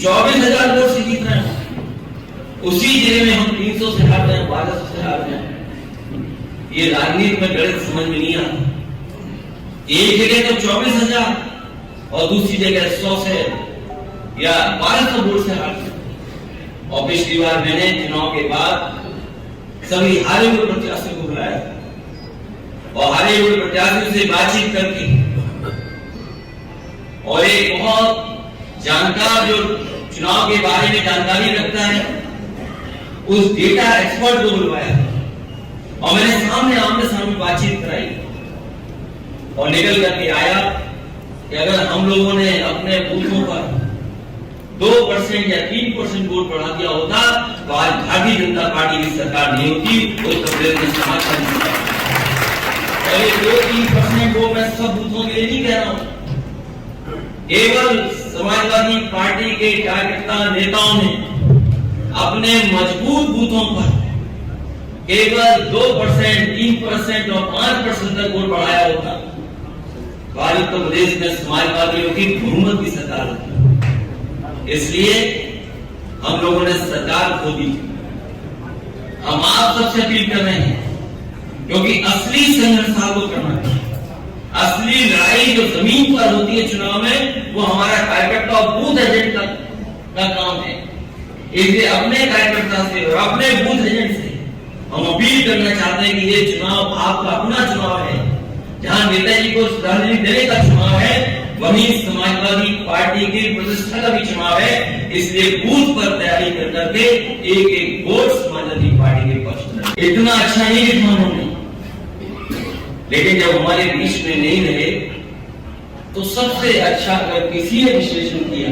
24,000 vote से जीत रहे हैं। उसी जिले में हम 300 से हार रहे हैं, 1200 से हार रहे हैं। ये राजनीति में गणित समझ में नहीं आता। एक जगह तो 24,000 और दूसरी जगह 100 से या 1200 वोट से हार रहे। और पिछली बार मैंने चुनाव के बाद सभी हारे हुए प्रत्याशियों को बुलाया और हारे हुए प्रत्याशियों से बातचीत करके और एक बहुत जानकार जो चुनाव के बारे में जानकारी रखता है उस डेटा एक्सपर्ट को बुलवाया और मैंने आमने सामने बातचीत कराई और निकल करके आया कि अगर हम लोगों ने अपने बूथों पर 2% या 3% वोट बढ़ा दिया होता तो आज भारतीय जनता पार्टी की सरकार नहीं होती। उत्तर प्रदेश में समाचार पहले 2-3% वो मैं सब बूथों के लिए नहीं कह रहा हूं। केवल समाजवादी पार्टी के कार्यकर्ता नेताओं ने अपने मजबूत बूथों पर केवल 2%, 3% और 5% तक वोट बढ़ाया होता तो आज उत्तर प्रदेश में समाजवादियों की बहुमत की सरकार होती। इसलिए हम लोगों ने सरकार खो दी। हम आप सबसे अपील कर रहे हैं क्योंकि असली संघर्ष आपको करना है। असली लड़ाई जो जमीन पर होती है चुनाव में वो हमारा कार्यकर्ता और बूथ एजेंट का काम है। इसलिए अपने कार्यकर्ता से और अपने बूथ एजेंट से हम अपील करना चाहते हैं कि ये चुनाव आपका अपना चुनाव है। जहां नेताजी को श्रद्धांजलि देने का चुनाव है वहीं समाजवादी पार्टी की प्रतिष्ठा का भी चुनाव है। इसलिए बूथ पर तैयारी कर करके एक एक वोट समाजवादी पार्टी के पक्ष में। इतना अच्छा नहीं लिखा उन्होंने, लेकिन जब हमारे बीच में नहीं रहे तो सबसे अच्छा अगर किसी ने विश्लेषण किया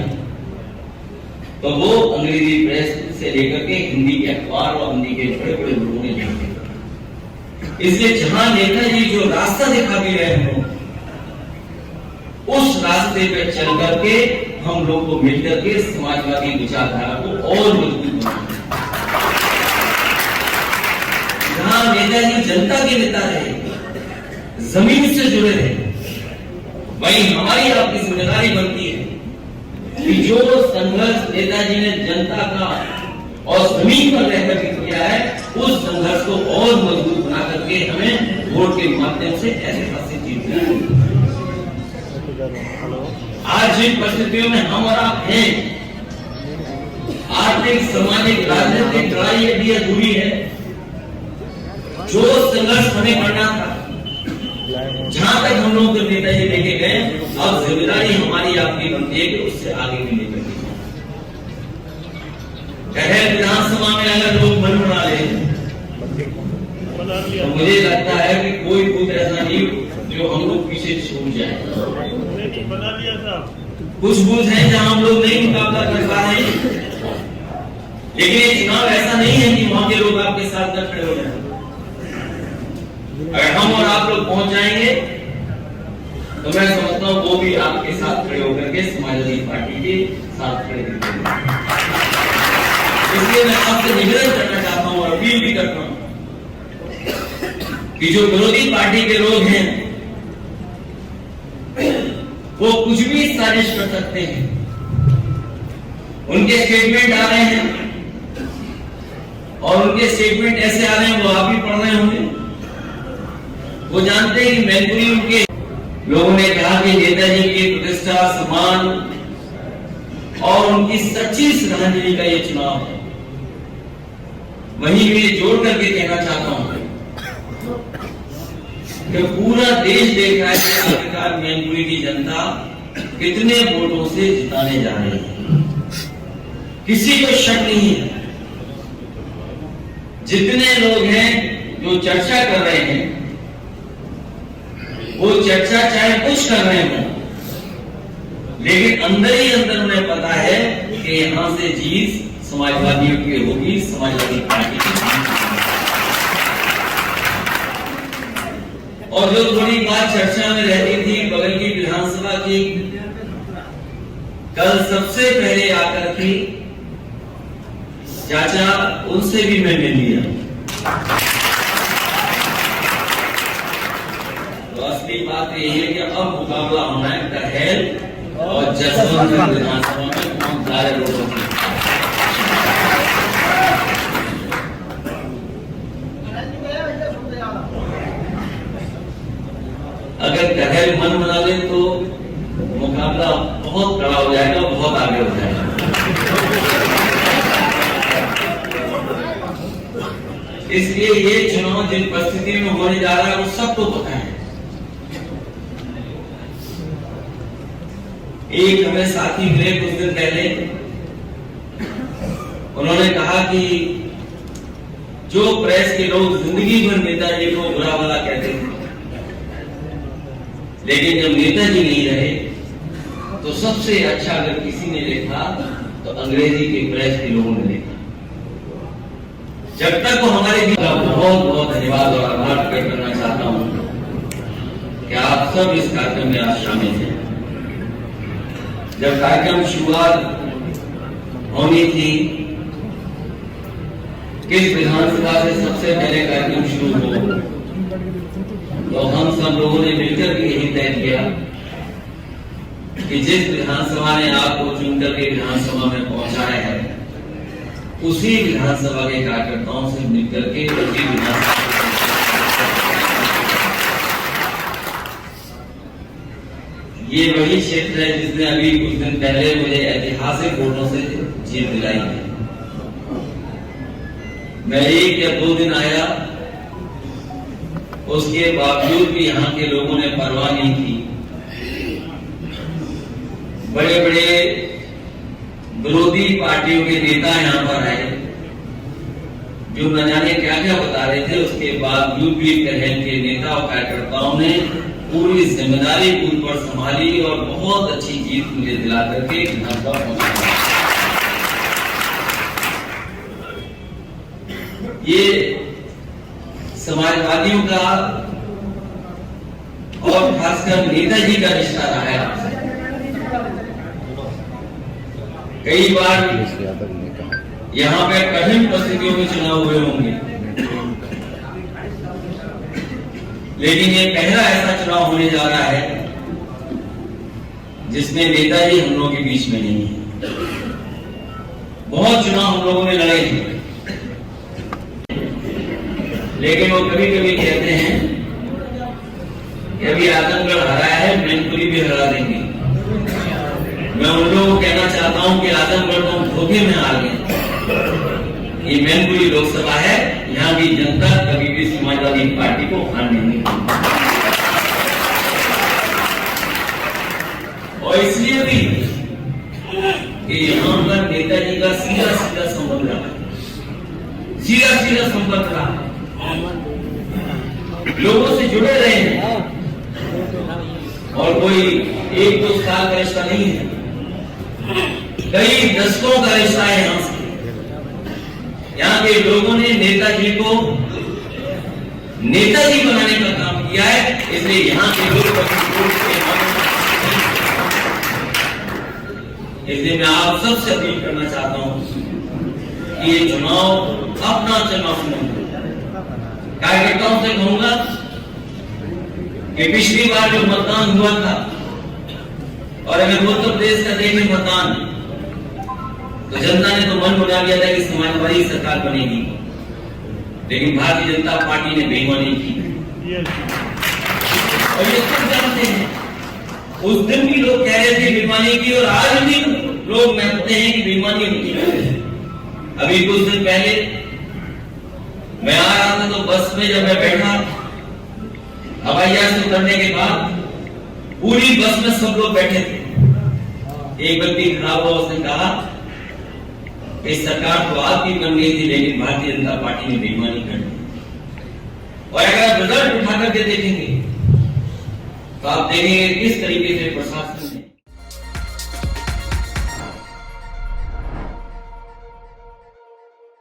तो वो अंग्रेजी प्रेस से लेकर के हिंदी के अखबार और हिंदी के बड़े बड़े लोगों ने लिखे। इसलिए जहां नेताजी जो रास्ता दिखा भी रहे हैं उस रास्ते पे चल करके हम लोग को मिलकर के समाजवादी विचारधारा को और मजबूत बनाना। जहां नेताजी जनता के नेता रहे, जमीन से जुड़े रहे, वहीं हमारी आपकी जिम्मेदारी बनती है कि जो संघर्ष नेताजी ने जनता का और जमीन पर रहकर के किया है उस संघर्ष को और मजबूत बना करके हमें वोट के माध्यम से ऐसे खासे जीतना है। आज जिन परिस्थितियों में हम और आप हैं, आर्थिक, सामाजिक, राजनीतिक लड़ाई अभी अधूरी है। जो संघर्ष हमें करना था, जहां तक हम लोग के नेताजी लेके गए, अब जिम्मेदारी हमारी आपकी बनती है कि उससे आगे भी लेकर गए। विधानसभा में अगर लोग मन बना ले तो मुझे लगता है कि कोई बूथ ऐसा नहीं जो हम लोग पीछे छूट जाए। कुछ बूथ हैं जहां हम लोग नहीं मुकाबला कर पा रहे हैं, लेकिन ये चुनाव ऐसा नहीं है कि वहां के लोग आपके साथ न खड़े हो जाए। अगर हम और आप लोग पहुंच जाएंगे तो मैं समझता हूं वो भी आपके साथ खड़े होकर के समाजवादी पार्टी के साथ खड़े होंगे। इसलिए मैं आपसे निवेदन करना चाहता हूं और अपील भी करता हूं कि जो विरोधी पार्टी के लोग हैं वो कुछ भी साजिश कर सकते हैं। उनके स्टेटमेंट आ रहे हैं और उनके स्टेटमेंट ऐसे आ रहे हैं, वो आप भी पढ़ रहे होंगे। वो जानते हैं कि मैनपुरी उनके लोगों ने कहा कि नेताजी की प्रतिष्ठा, सम्मान और उनकी सच्ची श्रद्धांजलि का ये चुनाव है। वहीं मैं जोड़ करके कहना चाहता हूं कि पूरा देश देख रहा है कि आखिरकार मैनपुरी की जनता कितने वोटों से जिताने जा रही है। किसी को शक नहीं है। जितने लोग हैं जो चर्चा कर रहे हैं वो चर्चा चाहे कुछ कर रहे हो, लेकिन अंदर ही अंदर उन्हें पता है कि यहां से जीत समाजवादियों की होगी, समाजवादी पार्टी की। और जो थोड़ी बात चर्चा में रहती थी बगल की विधानसभा की, कल सबसे पहले आकर के चाचा उनसे भी मैं मिल लिया। तो असली बात यही है कि अब मुकाबला होना है कहेल और जसवंत विधानसभा में। सारे लोगों से। अगर गहरे मन बना ले तो मुकाबला बहुत कड़ा हो जाएगा, बहुत आगे हो जाएगा। इसलिए ये चुनाव जिन परिस्थिति में होने जा रहा है वो सबको पता है। एक हमें साथी मिले कुछ दिन पहले, उन्होंने कहा कि जो प्रेस के लोग जिंदगी भर नेताजी को बुरा भला कहते थे, लेकिन जब नेताजी नहीं रहे तो सबसे अच्छा अगर किसी ने लिखा तो अंग्रेजी के प्रेस के लोगों ने लिखा। जब तक वो हमारे बीच, बहुत बहुत धन्यवाद और आभार प्रकट करना चाहता हूं कि आप सब इस कार्यक्रम में आज शामिल हैं। जब कार्यक्रम शुरुआत होनी थी, किस विधानसभा से सबसे पहले कार्यक्रम शुरू हो, तो हम सब लोगों ने मिलकर के यही तय किया कि जिस विधानसभा ने आपको चुनकर के विधानसभा में पहुंचाया है, उसी विधानसभा के कार्यकर्ताओं से मिलकर के उसी विधानसभा, ये वही क्षेत्र है जिसने अभी कुछ दिन पहले मुझे ऐतिहासिक वोटों से जीत दिलाई है। मैं 1 या 2 दिन आया, उसके बावजूद भी यहाँ के लोगों ने परवाह नहीं की। बड़े बड़े विरोधी पार्टियों के नेता यहाँ पर आए जो न जाने क्या क्या बता रहे थे, उसके बावजूद भी पहल के नेता और कार्यकर्ताओं ने पूरी जिम्मेदारी पूरी पर संभाली और बहुत अच्छी जीत मुझे दिला करके विधानसभा पहुंचा। ये समाजवादियों का और खासकर नेताजी का रिश्ता रहा है आपसे। कई बार यहाँ पे कठिन परिस्थितियों में चुनाव हुए होंगे, लेकिन ये पहला ऐसा चुनाव होने जा रहा है जिसमें नेताजी हम लोगों के बीच में नहीं है। बहुत चुनाव हम लोगों ने लड़े हैं, लेकिन वो कभी कभी कहते हैं कि अभी आजमगढ़ हरा है, मैनपुरी भी हरा देंगे। मैं उन लोगों को कहना चाहता हूं कि आजमगढ़ को हम धोखे में आ गए। ये मैनपुरी लोकसभा है, यहाँ की जनता कभी भी समाजवादी पार्टी को हारने नहीं देगी। और इसलिए भी कि यहाँ पर नेताजी का सीधा सीधा संबंध रहा है, सीधा सीधा संपर्क रहा है, लोगों से जुड़े रहे हैं और कोई 1-2 साल का रिश्ता नहीं है, कई दशकों का रिश्ता है। यहाँ से यहाँ के लोगों ने नेताजी को नेताजी बनाने का काम किया है, इसलिए यहाँ के लोग, इसलिए मैं आप सबसे अपील करना चाहता हूं कि ये चुनाव अपना चुनाव नहीं। कार्यकर्ताओं से कहूंगा कि पिछली बार जो मतदान हुआ था, और अगर उत्तर प्रदेश का देखें मतदान, तो जनता ने तो मन बना लिया था कि समाजवादी सरकार बनेगी, लेकिन भारतीय जनता पार्टी ने बेईमानी की। और ये सब जानते हैं, उस दिन भी लोग कह रहे थे बेईमानी की, और आज भी लोग मानते हैं कि बेईमानी होती है। अभी कुछ दिन पहले मैं आ रहा था तो बस में जब मैं बैठा, हवाई जहाज से उतरने के बाद पूरी बस में सब लोग बैठे थे। एक व्यक्ति खड़ा हुआ, उसने कहा कि सरकार तो आपकी बन गई थी, लेकिन भारतीय जनता पार्टी ने बेईमानी कर दी। और अगर रिजल्ट उठा करके देखेंगे तो आप देखेंगे किस तरीके से प्रशासन